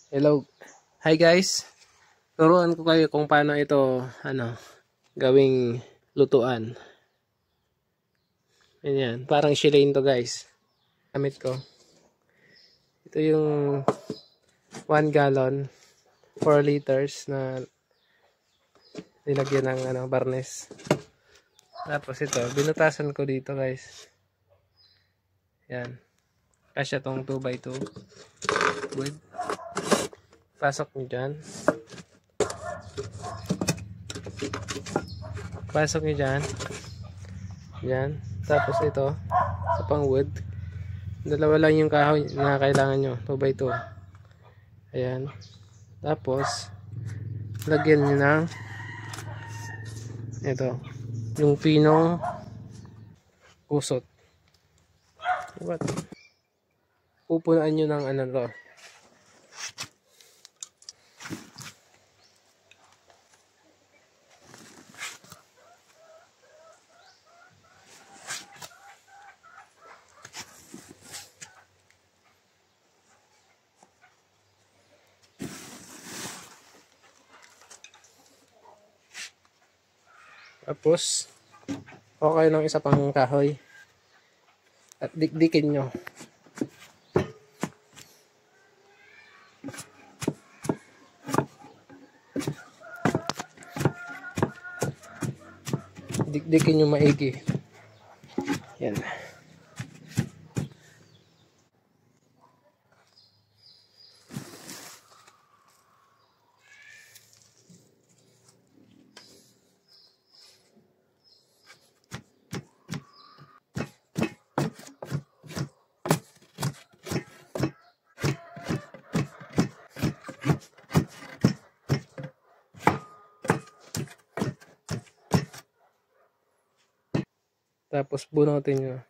Hello. Hi guys. Turuan ko kayo kung paano ito gawing lutuan. Ganyan, parang shilane to guys. Gamit ko. Ito yung 1 gallon, 4 liters na nilagyan ng barnes. Tapos ito, binutasan ko dito guys. Yan. Kasya tong 2x2 wood. Pasok nyo dyan. Pasok nyo dyan. Yan. Tapos ito, sa pang wood. Dalawa lang yung kahoy na kailangan nyo. 2x2. Ayan. Tapos, lagyan nyo ng ito. Yung pinong kusot. What? Pupunaan nyo ng to. Tapos, okay ng isa pang kahoy. At dikdikin nyo. Dikdikin nyo maigi. Yan. Tapos bunutin nyo.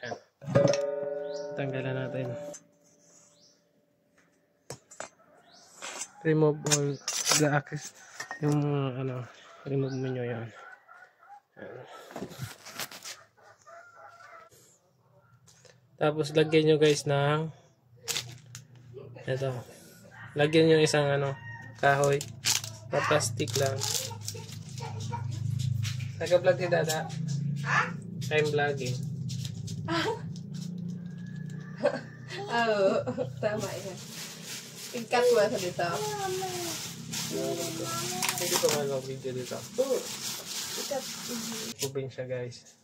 Ayan. Tanggalan natin. Remove all the access. Yung remove mo nyo yan. Ayan. Tapos lagyan nyo guys ng ito. Lagyan nyo isang kahoy na plastic lang. Nag-vlog ni Dada. I'm vlogging. Oo, tama yan. Tingkat mo sa dito. Hindi ko man video dito. Tingkat. Ubing siya guys.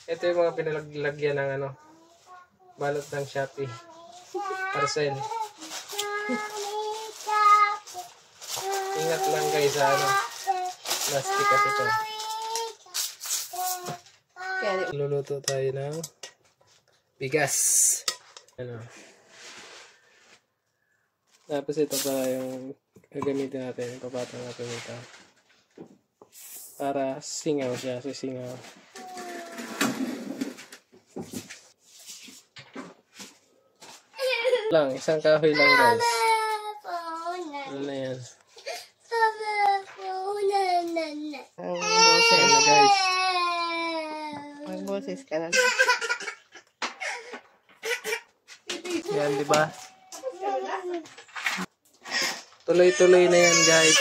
Ito yung mga pinalagyan ng balot ng Shopee. Parcel. Ingat lang guys sa plastic kasi ito. Luluto tayo ng bigas. Tapos ito pala yung gagamitin natin. Ipapatong natin ito. Para singaw siya. Sisingaw. Isang kahoy lang guys. Ano na yan? Ang boses. Ano guys? Ang boses ka na. Yan diba? Tuloy-tuloy na yan guys.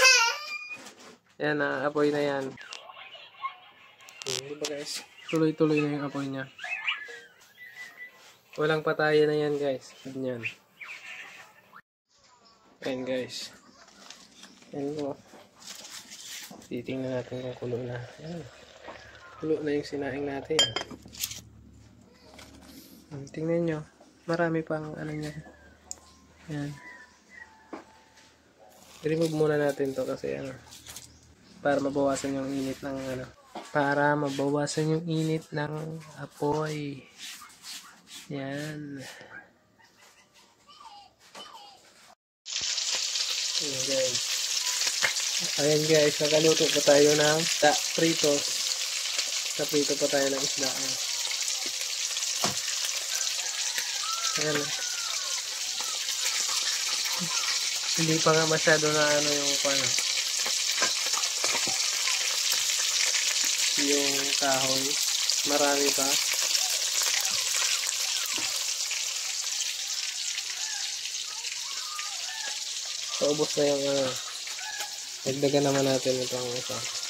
Yan apoy na yan. Diba guys? Tuloy-tuloy na yung apoy niya. Walang patayan na yan guys. Ganyan. Ayan guys. Ayan mo. Titingnan natin kung kulo na. Ayan. Kulo na yung sinaing natin. Tingnan nyo. Marami pang niya. Ayan. I-remove muna natin to kasi para mabawasan yung init ng para mabawasan yung init ng apoy. Yan. Ayan guys. Ayan guys, nakaluto pa tayo ng fritos. Naprito pa tayo ng isda. Ayan. Hindi pa nga masyado na ano yung ano, yung kahoy. Marami pa. Paubos na yung ano. Dagdagan naman natin itong isa.